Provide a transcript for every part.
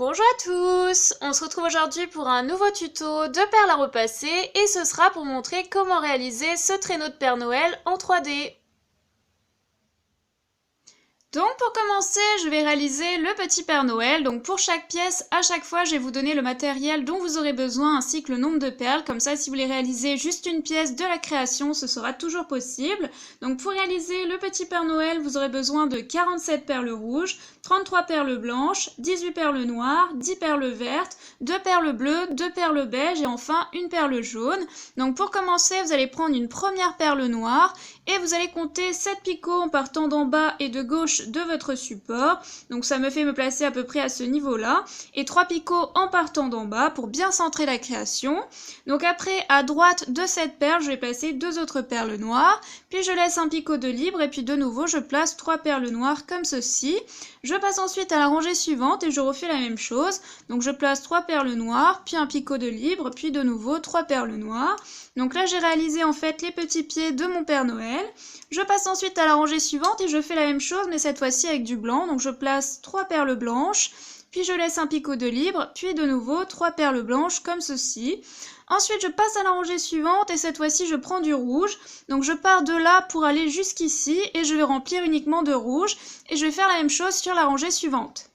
Bonjour à tous! On se retrouve aujourd'hui pour un nouveau tuto de perles à repasser et ce sera pour montrer comment réaliser ce traîneau de Père Noël en 3D. Donc pour commencer, je vais réaliser le petit Père Noël. Donc pour chaque pièce, à chaque fois, je vais vous donner le matériel dont vous aurez besoin ainsi que le nombre de perles. Comme ça, si vous voulez réaliser juste une pièce de la création, ce sera toujours possible. Donc pour réaliser le petit Père Noël, vous aurez besoin de 47 perles rouges, 33 perles blanches, 18 perles noires, 10 perles vertes, 2 perles bleues, 2 perles beiges et enfin une perle jaune. Donc pour commencer, vous allez prendre une première perle noire et vous allez compter 7 picots en partant d'en bas et de gauche de votre support. Donc ça me fait me placer à peu près à ce niveau-là. Et 3 picots en partant d'en bas pour bien centrer la création. Donc après, à droite de cette perle, je vais placer 2 autres perles noires. Puis je laisse un picot de libre et puis de nouveau, je place 3 perles noires comme ceci. Je passe ensuite à la rangée suivante et je refais la même chose. Donc je place 3 perles noires, puis un picot de libre, puis de nouveau 3 perles noires. Donc là, j'ai réalisé en fait les petits pieds de mon Père Noël. Je passe ensuite à la rangée suivante et je fais la même chose, mais cette fois-ci avec du blanc. Donc je place 3 perles blanches, puis je laisse un picot de libre, puis de nouveau 3 perles blanches comme ceci. Ensuite, je passe à la rangée suivante et cette fois-ci, je prends du rouge. Donc je pars de là pour aller jusqu'ici et je vais remplir uniquement de rouge. Et je vais faire la même chose sur la rangée suivante.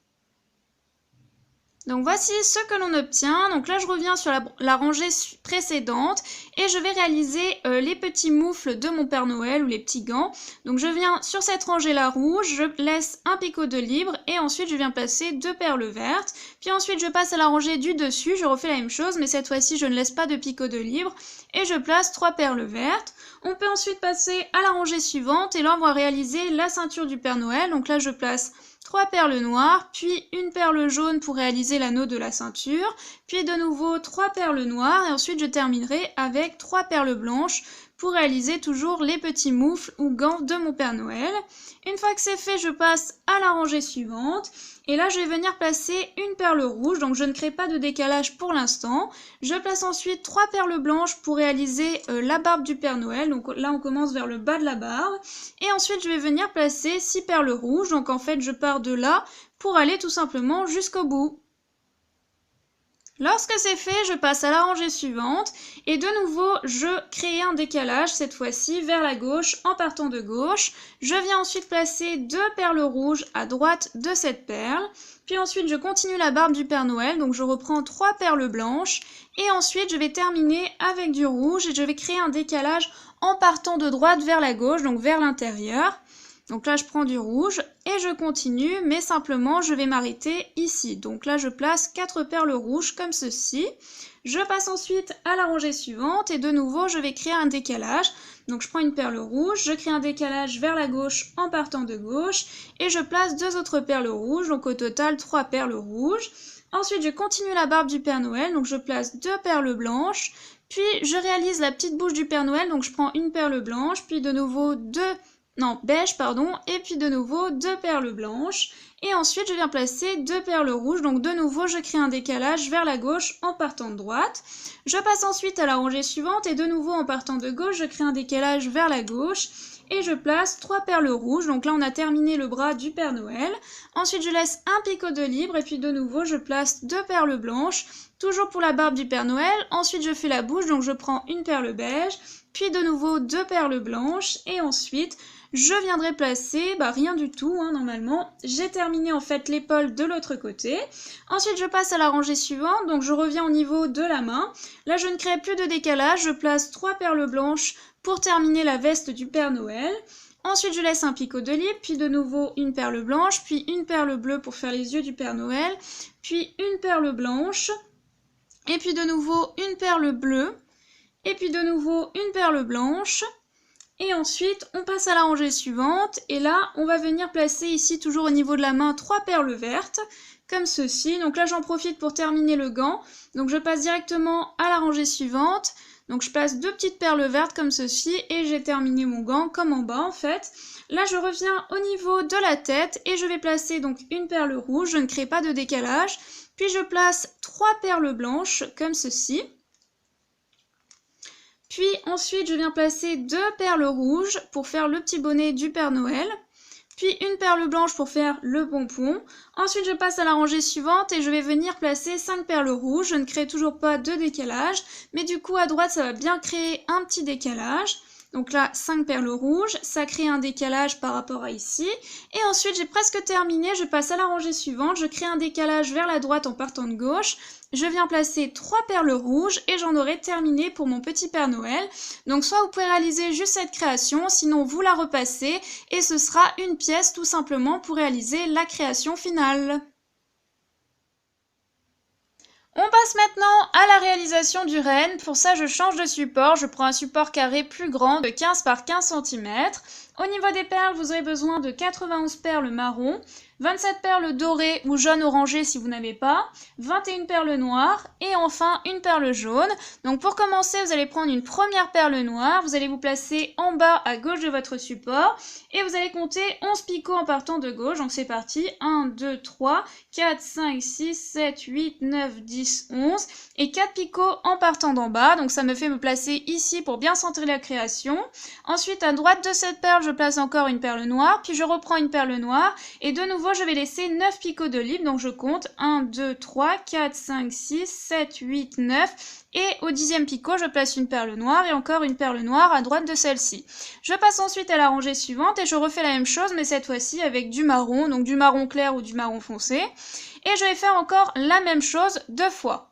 Donc voici ce que l'on obtient. Donc là je reviens sur la rangée précédente et je vais réaliser les petits moufles de mon Père Noël ou les petits gants. Donc je viens sur cette rangée là rouge, je laisse un picot de libre et ensuite je viens placer 2 perles vertes. Puis ensuite je passe à la rangée du dessus, je refais la même chose mais cette fois-ci je ne laisse pas de picot de libre et je place 3 perles vertes. On peut ensuite passer à la rangée suivante et là on va réaliser la ceinture du Père Noël. Donc là je place 3 perles noires, puis une perle jaune pour réaliser l'anneau de la ceinture, puis de nouveau 3 perles noires et ensuite je terminerai avec 3 perles blanches pour réaliser toujours les petits moufles ou gants de mon Père Noël. Une fois que c'est fait, je passe à la rangée suivante et là je vais venir placer une perle rouge, donc je ne crée pas de décalage pour l'instant. Je place ensuite 3 perles blanches pour réaliser la barbe du Père Noël, donc là on commence vers le bas de la barbe. Et ensuite je vais venir placer 6 perles rouges, donc en fait je pars de là pour aller tout simplement jusqu'au bout. Lorsque c'est fait, je passe à la rangée suivante et de nouveau, je crée un décalage, cette fois-ci vers la gauche en partant de gauche. Je viens ensuite placer 2 perles rouges à droite de cette perle. Puis ensuite, je continue la barbe du Père Noël, donc je reprends 3 perles blanches. Et ensuite, je vais terminer avec du rouge et je vais créer un décalage en partant de droite vers la gauche, donc vers l'intérieur. Donc là, je prends du rouge et je continue, mais simplement, je vais m'arrêter ici. Donc là, je place 4 perles rouges comme ceci. Je passe ensuite à la rangée suivante et de nouveau, je vais créer un décalage. Donc je prends une perle rouge, je crée un décalage vers la gauche en partant de gauche et je place 2 autres perles rouges, donc au total 3 perles rouges. Ensuite, je continue la barbe du Père Noël, donc je place 2 perles blanches. Puis, je réalise la petite bouche du Père Noël, donc je prends une perle blanche, puis de nouveau beige, et puis de nouveau 2 perles blanches. Et ensuite, je viens placer 2 perles rouges, donc de nouveau, je crée un décalage vers la gauche en partant de droite. Je passe ensuite à la rangée suivante et de nouveau, en partant de gauche, je crée un décalage vers la gauche. Et je place 3 perles rouges, donc là, on a terminé le bras du Père Noël. Ensuite, je laisse un picot de libre et puis de nouveau, je place 2 perles blanches, toujours pour la barbe du Père Noël. Ensuite, je fais la bouche, donc je prends une perle beige, puis de nouveau 2 perles blanches et ensuite, je viendrai placer, rien du tout, normalement. J'ai terminé en fait l'épaule de l'autre côté. Ensuite, je passe à la rangée suivante, donc je reviens au niveau de la main. Là, je ne crée plus de décalage, je place 3 perles blanches pour terminer la veste du Père Noël. Ensuite, je laisse un picot de libre, puis de nouveau une perle blanche, puis une perle bleue pour faire les yeux du Père Noël, puis une perle blanche, et puis de nouveau une perle bleue, et puis de nouveau une perle blanche. Et ensuite, on passe à la rangée suivante, et là, on va venir placer ici, toujours au niveau de la main, 3 perles vertes, comme ceci. Donc là, j'en profite pour terminer le gant. Donc je passe directement à la rangée suivante. Donc je place 2 petites perles vertes comme ceci, et j'ai terminé mon gant comme en bas en fait. Là, je reviens au niveau de la tête, et je vais placer donc une perle rouge, je ne crée pas de décalage. Puis je place 3 perles blanches, comme ceci. Puis ensuite, je viens placer 2 perles rouges pour faire le petit bonnet du Père Noël. puis une perle blanche pour faire le pompon. Ensuite, je passe à la rangée suivante et je vais venir placer 5 perles rouges. Je ne crée toujours pas de décalage, mais du coup, à droite, ça va bien créer un petit décalage. Donc là, 5 perles rouges, ça crée un décalage par rapport à ici. Et ensuite, j'ai presque terminé, je passe à la rangée suivante, je crée un décalage vers la droite en partant de gauche. Je viens placer 3 perles rouges et j'en aurai terminé pour mon petit Père Noël. Donc soit vous pouvez réaliser juste cette création, sinon vous la repassez et ce sera une pièce tout simplement pour réaliser la création finale. On passe maintenant à la réalisation du renne. Pour ça, je change de support. Je prends un support carré plus grand de 15 par 15 cm. Au niveau des perles, vous aurez besoin de 91 perles marron, 27 perles dorées ou jaune orangé si vous n'avez pas, 21 perles noires et enfin une perle jaune. Donc pour commencer, vous allez prendre une première perle noire, vous allez vous placer en bas à gauche de votre support et vous allez compter 11 picots en partant de gauche. Donc c'est parti, 1, 2, 3, 4, 5, 6, 7, 8, 9, 10, 11 et 4 picots en partant d'en bas. Donc ça me fait me placer ici pour bien centrer la création. Ensuite à droite de cette perle, je place encore une perle noire, puis je reprends une perle noire et de nouveau je vais laisser 9 picots de libre, donc je compte 1, 2, 3, 4, 5, 6, 7, 8, 9 et au 10e picot je place une perle noire et encore une perle noire à droite de celle-ci. Je passe ensuite à la rangée suivante et je refais la même chose mais cette fois-ci avec du marron, donc du marron clair ou du marron foncé et je vais faire encore la même chose 2 fois.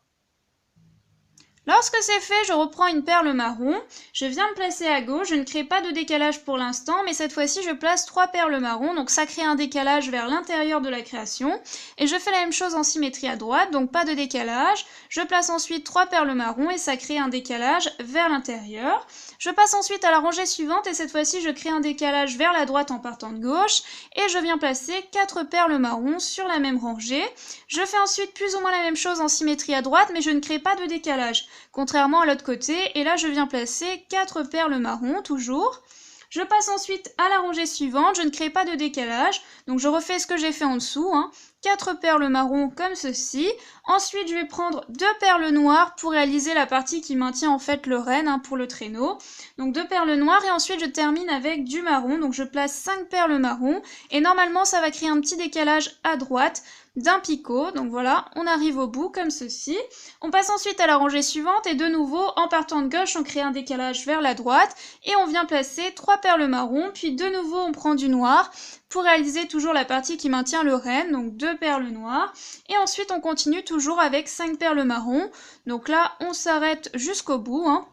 Lorsque c'est fait, je reprends une perle marron, je viens me placer à gauche, je ne crée pas de décalage pour l'instant, mais cette fois-ci je place 3 perles marron, donc ça crée un décalage vers l'intérieur de la création. Et je fais la même chose en symétrie à droite, donc pas de décalage. Je place ensuite 3 perles marron et ça crée un décalage vers l'intérieur. Je passe ensuite à la rangée suivante et cette fois-ci je crée un décalage vers la droite en partant de gauche. Et je viens placer 4 perles marron sur la même rangée. Je fais ensuite plus ou moins la même chose en symétrie à droite, mais je ne crée pas de décalage. Contrairement à l'autre côté, et là je viens placer 4 perles marron toujours. Je passe ensuite à la rangée suivante, je ne crée pas de décalage, donc je refais ce que j'ai fait en dessous, 4 perles marron comme ceci. Ensuite je vais prendre 2 perles noires pour réaliser la partie qui maintient en fait le renne pour le traîneau. Donc 2 perles noires et ensuite je termine avec du marron, donc je place 5 perles marron et normalement ça va créer un petit décalage à droite d'un picot, donc voilà, on arrive au bout comme ceci. On passe ensuite à la rangée suivante et de nouveau, en partant de gauche, on crée un décalage vers la droite et on vient placer 3 perles marron, puis de nouveau on prend du noir pour réaliser toujours la partie qui maintient le renne, donc 2 perles noires. Et ensuite on continue toujours avec 5 perles marron, donc là on s'arrête jusqu'au bout,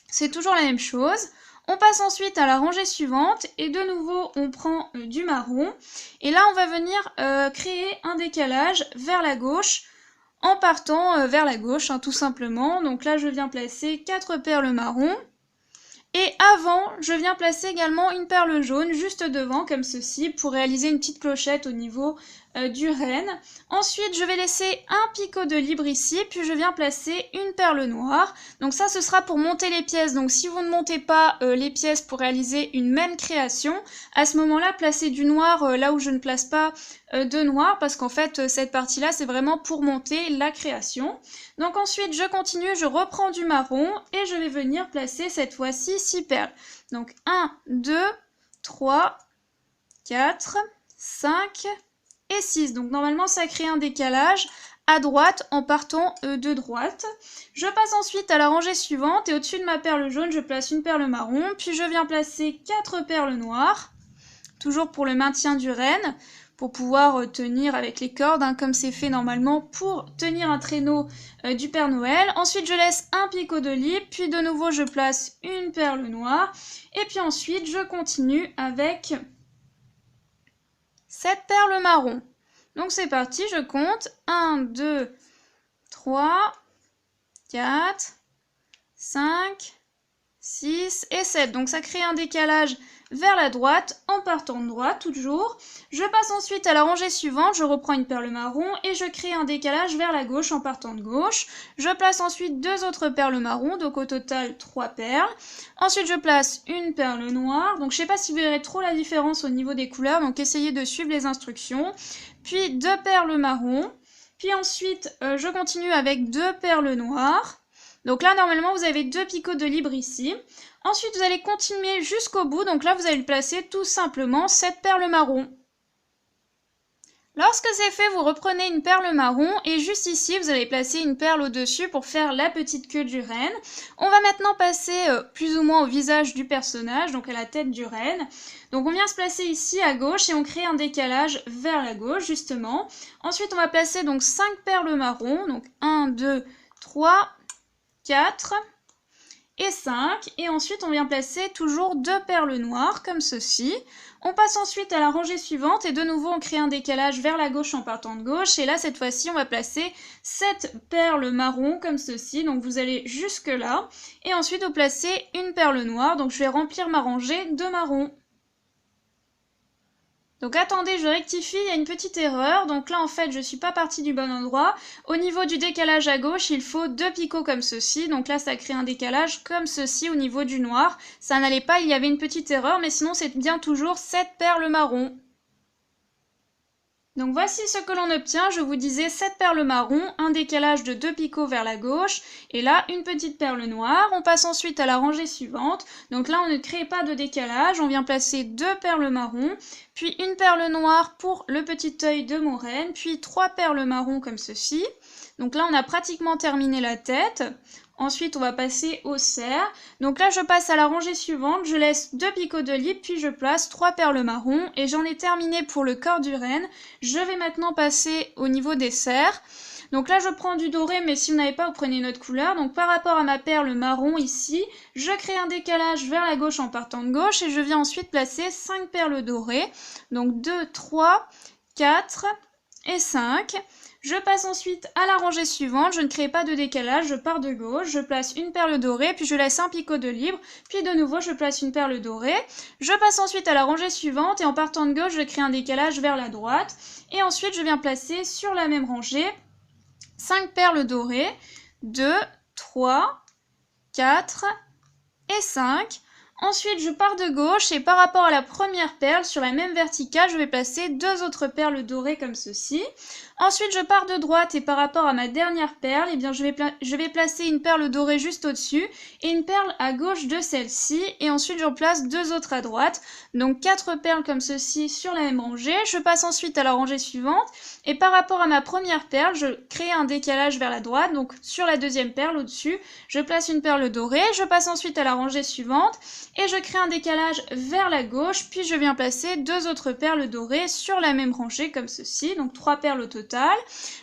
c'est toujours la même chose. On passe ensuite à la rangée suivante et de nouveau on prend du marron et là on va venir créer un décalage vers la gauche en partant vers la gauche tout simplement. Donc là je viens placer 4 perles marron et avant je viens placer également une perle jaune juste devant comme ceci pour réaliser une petite clochette au niveau du renne. Ensuite je vais laisser un picot de libre ici, puis je viens placer une perle noire. Donc ça ce sera pour monter les pièces, donc si vous ne montez pas les pièces pour réaliser une même création, à ce moment là placez du noir là où je ne place pas de noir, parce qu'en fait cette partie là c'est vraiment pour monter la création. Donc ensuite je continue, je reprends du marron et je vais venir placer cette fois-ci 6 perles. Donc 1, 2, 3, 4, 5 et 6. Donc normalement ça crée un décalage à droite en partant de droite. Je passe ensuite à la rangée suivante et au-dessus de ma perle jaune je place une perle marron, puis je viens placer 4 perles noires, toujours pour le maintien du renne, pour pouvoir tenir avec les cordes, comme c'est fait normalement pour tenir un traîneau du Père Noël. Ensuite je laisse un picot de libre, puis de nouveau je place une perle noire, et puis ensuite je continue avec 7 perles marron. Donc c'est parti, je compte 1, 2, 3, 4, 5, 6 et 7. Donc ça crée un décalage vers la droite en partant de droite toujours. Je passe ensuite à la rangée suivante, je reprends une perle marron et je crée un décalage vers la gauche en partant de gauche. Je place ensuite 2 autres perles marron, donc au total 3 perles. Ensuite je place une perle noire, donc je ne sais pas si vous verrez trop la différence au niveau des couleurs, donc essayez de suivre les instructions. Puis 2 perles marron, puis ensuite je continue avec 2 perles noires. Donc là, normalement, vous avez 2 picots de libre ici. Ensuite, vous allez continuer jusqu'au bout. Donc là, vous allez placer tout simplement cette perle marron. Lorsque c'est fait, vous reprenez une perle marron et juste ici, vous allez placer une perle au-dessus pour faire la petite queue du renne. On va maintenant passer plus ou moins au visage du personnage, donc à la tête du renne. Donc on vient se placer ici à gauche et on crée un décalage vers la gauche justement. Ensuite, on va placer donc 5 perles marron, donc 1, 2, 3, 4 et 5. Et ensuite, on vient placer toujours 2 perles noires comme ceci. On passe ensuite à la rangée suivante et de nouveau on crée un décalage vers la gauche en partant de gauche. Et là, cette fois-ci, on va placer 7 perles marron comme ceci. Donc vous allez jusque là. Et ensuite, vous placez une perle noire. Donc je vais remplir ma rangée de marron. Donc attendez, je rectifie, il y a une petite erreur. Donc là, en fait, je ne suis pas partie du bon endroit. Au niveau du décalage à gauche, il faut 2 picots comme ceci. Donc là, ça crée un décalage comme ceci au niveau du noir. Ça n'allait pas, il y avait une petite erreur, mais sinon, c'est bien toujours 7 perles marron. Donc voici ce que l'on obtient, je vous disais 7 perles marron, un décalage de 2 picots vers la gauche, et là une petite perle noire. On passe ensuite à la rangée suivante, donc là on ne crée pas de décalage, on vient placer 2 perles marron, puis une perle noire pour le petit œil de mon renne, puis 3 perles marron comme ceci. Donc là on a pratiquement terminé la tête. Ensuite, on va passer au cerf. Donc là, je passe à la rangée suivante. Je laisse 2 picots de libre, puis je place 3 perles marron. Et j'en ai terminé pour le corps du renne. Je vais maintenant passer au niveau des cerfs. Donc là, je prends du doré, mais si vous n'avez pas, vous prenez une autre couleur. Donc par rapport à ma perle marron ici, je crée un décalage vers la gauche en partant de gauche. Et je viens ensuite placer 5 perles dorées. Donc 2, 3, 4 et 5. Je passe ensuite à la rangée suivante, je ne crée pas de décalage, je pars de gauche, je place une perle dorée, puis je laisse un picot de libre, puis de nouveau je place une perle dorée. Je passe ensuite à la rangée suivante et en partant de gauche, je crée un décalage vers la droite. Et ensuite, je viens placer sur la même rangée 5 perles dorées, 2, 3, 4 et 5. Ensuite, je pars de gauche et par rapport à la première perle, sur la même verticale, je vais placer 2 autres perles dorées comme ceci. Ensuite, je pars de droite et par rapport à ma dernière perle, eh bien, je vais placer une perle dorée juste au-dessus et une perle à gauche de celle-ci. Et ensuite, j'en place 2 autres à droite. Donc 4 perles comme ceci sur la même rangée. Je passe ensuite à la rangée suivante et par rapport à ma première perle, je crée un décalage vers la droite. Donc sur la deuxième perle au-dessus, je place une perle dorée. Je passe ensuite à la rangée suivante et je crée un décalage vers la gauche. Puis je viens placer 2 autres perles dorées sur la même rangée comme ceci. Donc 3 perles au total.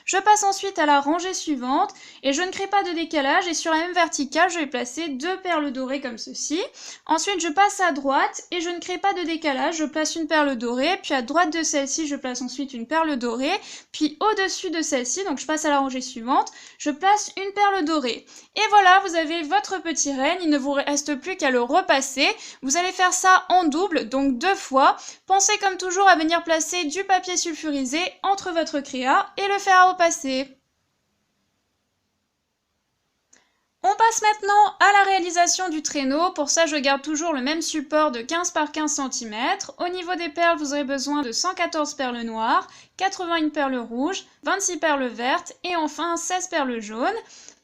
Je passe ensuite à la rangée suivante et je ne crée pas de décalage et sur la même verticale je vais placer 2 perles dorées comme ceci. Ensuite je passe à droite et je ne crée pas de décalage, je place une perle dorée, puis à droite de celle-ci je place ensuite une perle dorée, puis au-dessus de celle-ci, donc je passe à la rangée suivante, je place une perle dorée. Et voilà, vous avez votre petit renne, il ne vous reste plus qu'à le repasser. Vous allez faire ça en double, donc 2 fois. Pensez comme toujours à venir placer du papier sulfurisé entre votre créa et le faire à repasser. On passe maintenant à la réalisation du traîneau. Pour ça, je garde toujours le même support de 15 par 15 cm. Au niveau des perles, vous aurez besoin de 114 perles noires, 81 perles rouges, 26 perles vertes et enfin 16 perles jaunes.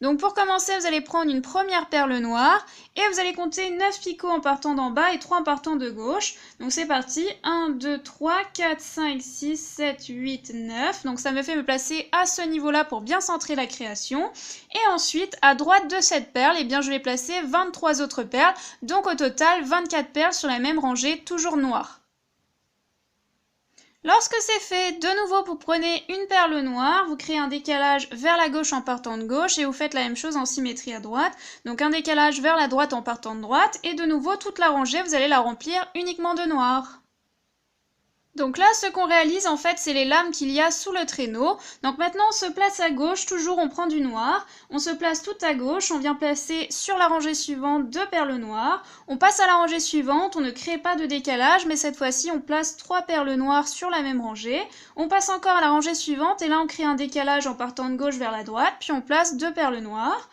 Donc pour commencer, vous allez prendre une première perle noire et vous allez compter 9 picots en partant d'en bas et 3 en partant de gauche. Donc c'est parti, 1, 2, 3, 4, 5, 6, 7, 8, 9. Donc ça me fait me placer à ce niveau-là pour bien centrer la création. Et ensuite, à droite de cette perle, eh bien, je vais placer 23 autres perles. Donc au total, 24 perles sur la même rangée, toujours noire. Lorsque c'est fait, de nouveau, vous prenez une perle noire, vous créez un décalage vers la gauche en partant de gauche et vous faites la même chose en symétrie à droite. Donc un décalage vers la droite en partant de droite et de nouveau, toute la rangée, vous allez la remplir uniquement de noir. Donc là, ce qu'on réalise, en fait, c'est les lames qu'il y a sous le traîneau. Donc maintenant, on se place à gauche, toujours on prend du noir. On se place tout à gauche, on vient placer sur la rangée suivante 2 perles noires. On passe à la rangée suivante, on ne crée pas de décalage, mais cette fois-ci, on place 3 perles noires sur la même rangée. On passe encore à la rangée suivante, et là, on crée un décalage en partant de gauche vers la droite, puis on place 2 perles noires.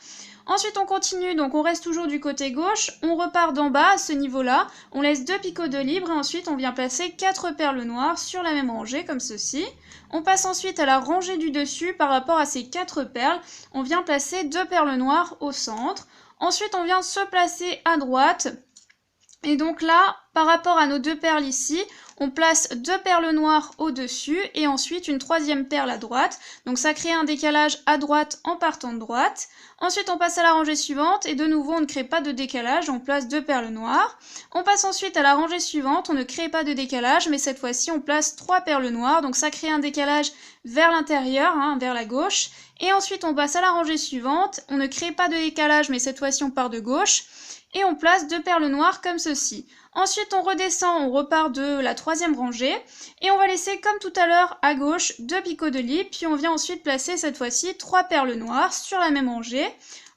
Ensuite, on continue, donc on reste toujours du côté gauche, on repart d'en bas à ce niveau-là, on laisse 2 picots de libre et ensuite on vient placer 4 perles noires sur la même rangée, comme ceci. On passe ensuite à la rangée du dessus par rapport à ces 4 perles, on vient placer 2 perles noires au centre. Ensuite, on vient se placer à droite. Et donc là, par rapport à nos 2 perles ici, on place 2 perles noires au-dessus et ensuite une 3e perle à droite. Donc ça crée un décalage à droite en partant de droite. Ensuite, on passe à la rangée suivante et de nouveau, on ne crée pas de décalage, on place 2 perles noires. On passe ensuite à la rangée suivante, on ne crée pas de décalage, mais cette fois-ci, on place 3 perles noires. Donc ça crée un décalage vers l'intérieur, vers la gauche. Et ensuite, on passe à la rangée suivante, on ne crée pas de décalage, mais cette fois-ci, on part de gauche. Et on place 2 perles noires comme ceci. Ensuite, on redescend, on repart de la 3e rangée. Et on va laisser, comme tout à l'heure, à gauche, 2 picots de libre. Puis on vient ensuite placer, cette fois-ci, 3 perles noires sur la même rangée.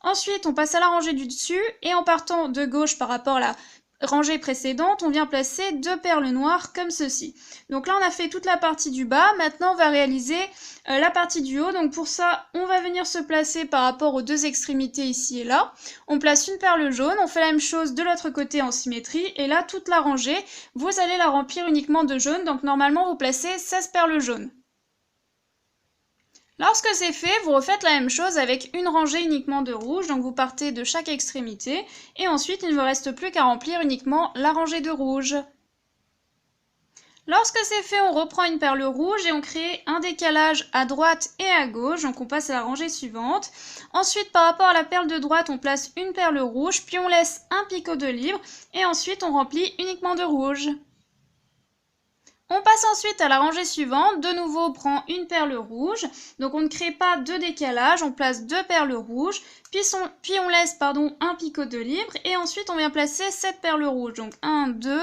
Ensuite, on passe à la rangée du dessus. Et en partant de gauche par rapport à la rangée précédente, on vient placer 2 perles noires comme ceci. Donc là, on a fait toute la partie du bas. Maintenant, on va réaliser la partie du haut. Donc pour ça, on va venir se placer par rapport aux 2 extrémités ici et là. On place une perle jaune. On fait la même chose de l'autre côté en symétrie. Et là, toute la rangée, vous allez la remplir uniquement de jaune. Donc normalement, vous placez 16 perles jaunes. Lorsque c'est fait, vous refaites la même chose avec une rangée uniquement de rouge, donc vous partez de chaque extrémité, et ensuite il ne vous reste plus qu'à remplir uniquement la rangée de rouge. Lorsque c'est fait, on reprend une perle rouge et on crée un décalage à droite et à gauche, donc on passe à la rangée suivante. Ensuite, par rapport à la perle de droite, on place une perle rouge, puis on laisse un picot de libre, et ensuite on remplit uniquement de rouge. On passe ensuite à la rangée suivante, de nouveau on prend une perle rouge, donc on ne crée pas de décalage, on place 2 perles rouges, puis on laisse un picot de libre, et ensuite on vient placer 7 perles rouges, donc 1, 2,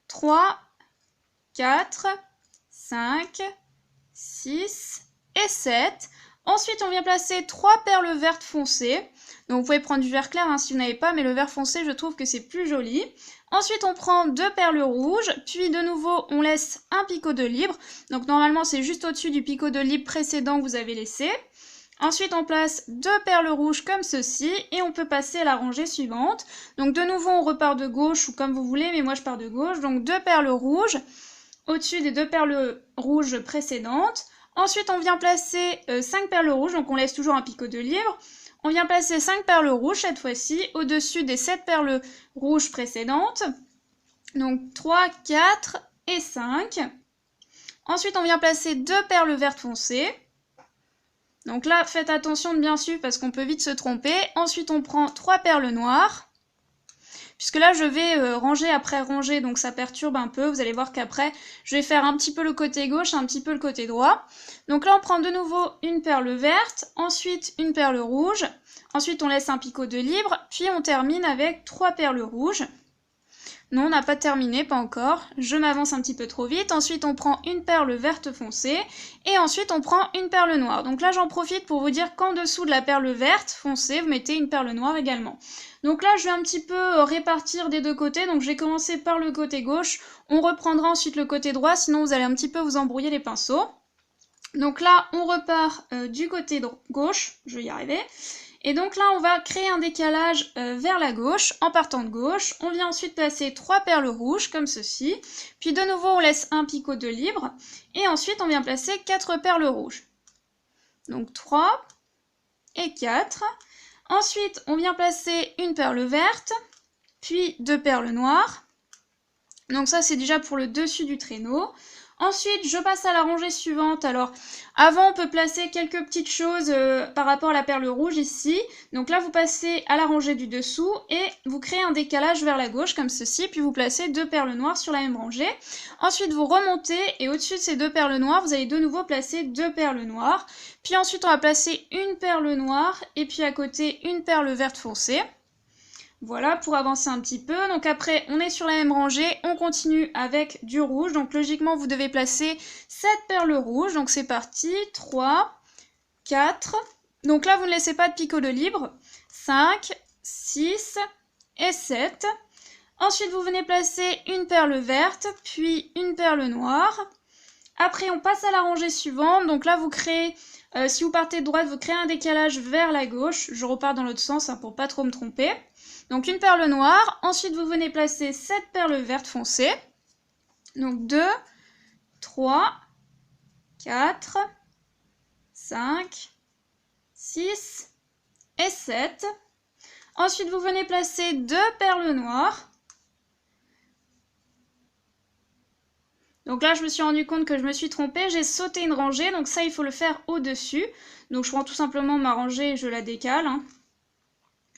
3, 4, 5, 6 et 7. Ensuite on vient placer 3 perles vertes foncées, donc vous pouvez prendre du vert clair si vous n'avez pas, mais le vert foncé je trouve que c'est plus joli. Ensuite, on prend 2 perles rouges, puis de nouveau, on laisse un picot de libre. Donc normalement, c'est juste au-dessus du picot de libre précédent que vous avez laissé. Ensuite, on place 2 perles rouges comme ceci, et on peut passer à la rangée suivante. Donc de nouveau, on repart de gauche, ou comme vous voulez, mais moi je pars de gauche. Donc 2 perles rouges, au-dessus des 2 perles rouges précédentes. Ensuite, on vient placer 5 perles rouges, donc on laisse toujours un picot de libre. On vient placer 5 perles rouges cette fois-ci, au-dessus des 7 perles rouges précédentes. Donc 3, 4 et 5. Ensuite, on vient placer 2 perles vertes foncées. Donc là, faites attention de bien suivre parce qu'on peut vite se tromper. Ensuite, on prend 3 perles noires. Puisque là, je vais ranger après ranger, donc ça perturbe un peu. Vous allez voir qu'après, je vais faire un petit peu le côté gauche, un petit peu le côté droit. Donc là, on prend de nouveau une perle verte, ensuite une perle rouge. Ensuite, on laisse un picot de libre, puis on termine avec 3 perles rouges. Non, on n'a pas terminé, pas encore. Je m'avance un petit peu trop vite. Ensuite, on prend une perle verte foncée. Et ensuite, on prend une perle noire. Donc là, j'en profite pour vous dire qu'en dessous de la perle verte foncée, vous mettez une perle noire également. Donc là, je vais un petit peu répartir des deux côtés. Donc je vais commencer par le côté gauche. On reprendra ensuite le côté droit, sinon vous allez un petit peu vous embrouiller les pinceaux. Donc là, on repart du côté gauche. Je vais y arriver. Et donc là, on va créer un décalage vers la gauche, en partant de gauche. On vient ensuite placer 3 perles rouges, comme ceci. Puis de nouveau, on laisse un picot de libre. Et ensuite, on vient placer 4 perles rouges. Donc 3 et 4. Ensuite, on vient placer une perle verte, puis 2 perles noires. Donc ça, c'est déjà pour le dessus du traîneau. Ensuite, je passe à la rangée suivante. Alors, avant, on peut placer quelques petites choses par rapport à la perle rouge ici. Donc là, vous passez à la rangée du dessous et vous créez un décalage vers la gauche comme ceci. Puis vous placez 2 perles noires sur la même rangée. Ensuite, vous remontez et au-dessus de ces 2 perles noires, vous allez de nouveau placer 2 perles noires. Puis ensuite, on va placer une perle noire et puis à côté, une perle verte foncée. Voilà, pour avancer un petit peu. Donc après, on est sur la même rangée, on continue avec du rouge. Donc logiquement, vous devez placer 7 perles rouges. Donc c'est parti, 3, 4. Donc là, vous ne laissez pas de picot de libre. 5, 6 et 7. Ensuite, vous venez placer une perle verte, puis une perle noire. Après, on passe à la rangée suivante. Donc là, vous créez, si vous partez de droite, vous créez un décalage vers la gauche. Je repars dans l'autre sens hein, pour pas trop me tromper. Donc une perle noire. Ensuite, vous venez placer 7 perles vertes foncées. Donc 2, 3, 4, 5, 6 et 7. Ensuite, vous venez placer 2 perles noires. Donc là, je me suis rendu compte que je me suis trompée, j'ai sauté une rangée, donc ça, il faut le faire au-dessus. Donc je prends tout simplement ma rangée et je la décale. Hein.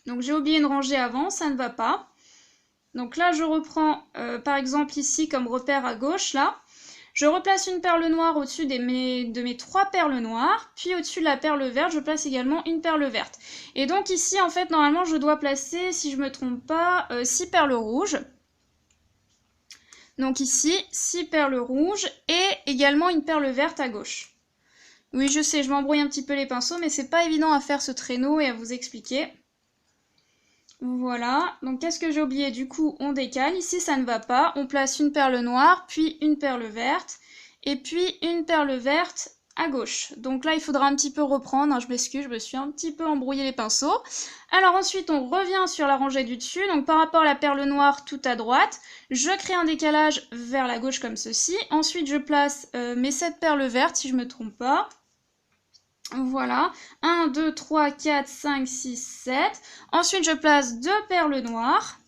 Donc j'ai oublié une rangée avant, ça ne va pas. Donc là, je reprends, par exemple ici, comme repère à gauche, là. Je replace une perle noire au-dessus de mes 3 perles noires, puis au-dessus de la perle verte, je place également une perle verte. Et donc ici, en fait, normalement, je dois placer, si je ne me trompe pas, 6 perles rouges. Donc ici, 6 perles rouges et également une perle verte à gauche. Oui, je sais, je m'embrouille un petit peu les pinceaux, mais c'est pas évident à faire ce traîneau et à vous expliquer. Voilà, donc qu'est-ce que j'ai oublié? Du coup, on décale. Ici, ça ne va pas. On place une perle noire, puis une perle verte, et puis une perle verte à gauche. Donc là, il faudra un petit peu reprendre. Je m'excuse, je me suis un petit peu embrouillé les pinceaux. Alors ensuite, on revient sur la rangée du dessus. Donc par rapport à la perle noire tout à droite, je crée un décalage vers la gauche comme ceci. Ensuite, je place mes 7 perles vertes, si je ne me trompe pas. Voilà, 1, 2, 3, 4, 5, 6, 7. Ensuite, je place 2 perles noires.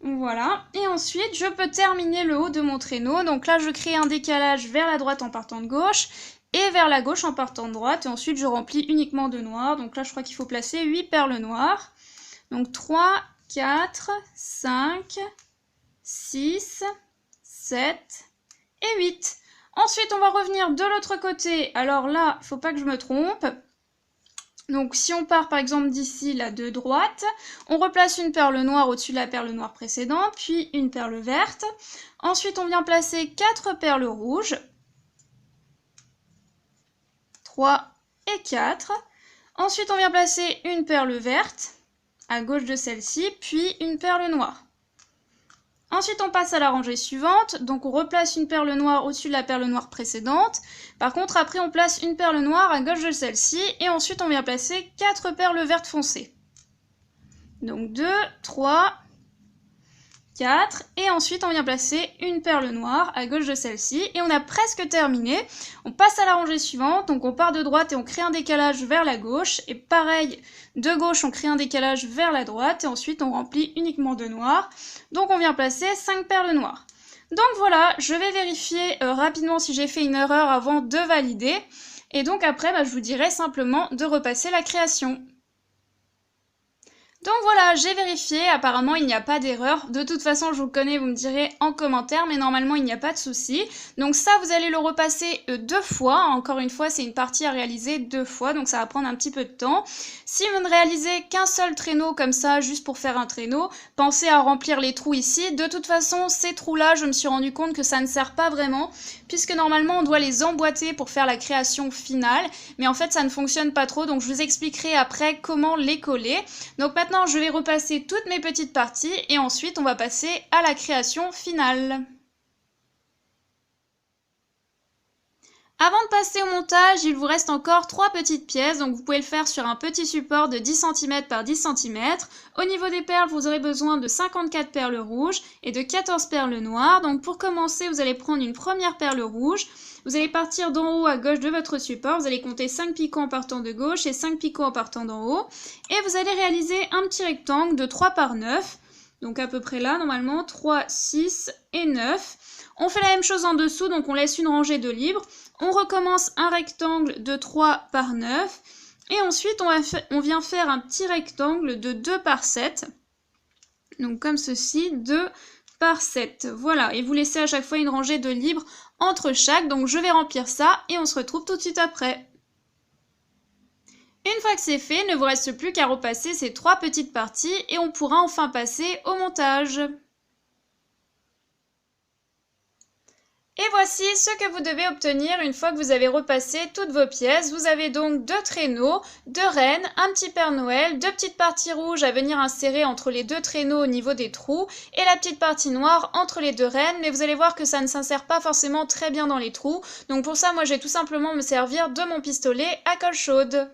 Voilà, et ensuite, je peux terminer le haut de mon traîneau. Donc là, je crée un décalage vers la droite en partant de gauche et vers la gauche en partant de droite. Et ensuite, je remplis uniquement de noir. Donc là, je crois qu'il faut placer 8 perles noires. Donc 3, 4, 5, 6, 7 et 8. Ensuite, on va revenir de l'autre côté. Alors là, il ne faut pas que je me trompe. Donc si on part par exemple d'ici, là, de droite, on replace une perle noire au-dessus de la perle noire précédente, puis une perle verte. Ensuite, on vient placer 4 perles rouges. 3 et 4. Ensuite, on vient placer une perle verte à gauche de celle-ci, puis une perle noire. Ensuite, on passe à la rangée suivante. Donc, on replace une perle noire au-dessus de la perle noire précédente. Par contre, après, on place une perle noire à gauche de celle-ci. Et ensuite, on vient placer 4 perles vertes foncées. Donc, 2, 3, 4. Et ensuite, on vient placer une perle noire à gauche de celle-ci. Et on a presque terminé. On passe à la rangée suivante. Donc, on part de droite et on crée un décalage vers la gauche. Et pareil, de gauche, on crée un décalage vers la droite. Et ensuite, on remplit uniquement de noir. Donc, on vient placer 5 perles noires. Donc, voilà, je vais vérifier rapidement si j'ai fait une erreur avant de valider. Et donc, après, je vous dirai simplement de repasser la création. Donc voilà, j'ai vérifié, apparemment il n'y a pas d'erreur. De toute façon, je vous connais, vous me direz en commentaire, mais normalement il n'y a pas de souci. Donc ça, vous allez le repasser 2 fois. Encore une fois, c'est une partie à réaliser 2 fois, donc ça va prendre un petit peu de temps. Si vous ne réalisez qu'un seul traîneau comme ça, juste pour faire un traîneau, pensez à remplir les trous ici. De toute façon, ces trous-là, je me suis rendu compte que ça ne sert pas vraiment, puisque normalement on doit les emboîter pour faire la création finale. Mais en fait, ça ne fonctionne pas trop, donc je vous expliquerai après comment les coller. Donc maintenant, je vais repasser toutes mes petites parties et ensuite on va passer à la création finale. Avant de passer au montage, il vous reste encore 3 petites pièces, donc vous pouvez le faire sur un petit support de 10 cm par 10 cm. Au niveau des perles, vous aurez besoin de 54 perles rouges et de 14 perles noires. Donc pour commencer, vous allez prendre une première perle rouge. Vous allez partir d'en haut à gauche de votre support, vous allez compter 5 picots en partant de gauche et 5 picots en partant d'en haut. Et vous allez réaliser un petit rectangle de 3 par 9, donc à peu près là normalement, 3, 6 et 9. On fait la même chose en dessous, donc on laisse une rangée de libre. On recommence un rectangle de 3 par 9. Et ensuite, on vient faire un petit rectangle de 2 par 7. Donc comme ceci, 2 par 7. Voilà, et vous laissez à chaque fois une rangée de libre entre chaque. Donc je vais remplir ça et on se retrouve tout de suite après. Une fois que c'est fait, il ne vous reste plus qu'à repasser ces 3 petites parties et on pourra enfin passer au montage. Et voici ce que vous devez obtenir une fois que vous avez repassé toutes vos pièces. Vous avez donc 2 traîneaux, 2 rennes, un petit Père Noël, 2 petites parties rouges à venir insérer entre les 2 traîneaux au niveau des trous et la petite partie noire entre les 2 rennes. Mais vous allez voir que ça ne s'insère pas forcément très bien dans les trous. Donc pour ça, moi, je vais tout simplement me servir de mon pistolet à colle chaude.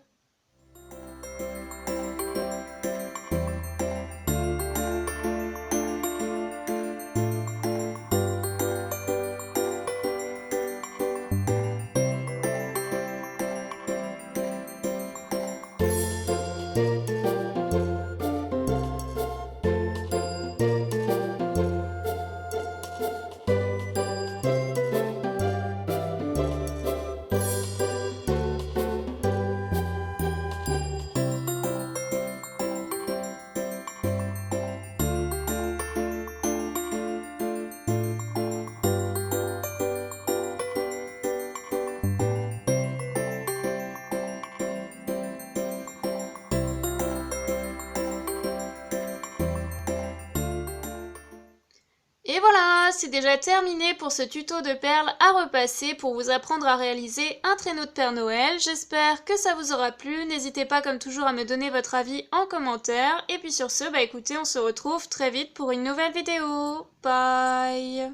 Et voilà, c'est déjà terminé pour ce tuto de perles à repasser pour vous apprendre à réaliser un traîneau de Père Noël. J'espère que ça vous aura plu. N'hésitez pas comme toujours à me donner votre avis en commentaire. Et puis sur ce, écoutez, on se retrouve très vite pour une nouvelle vidéo. Bye!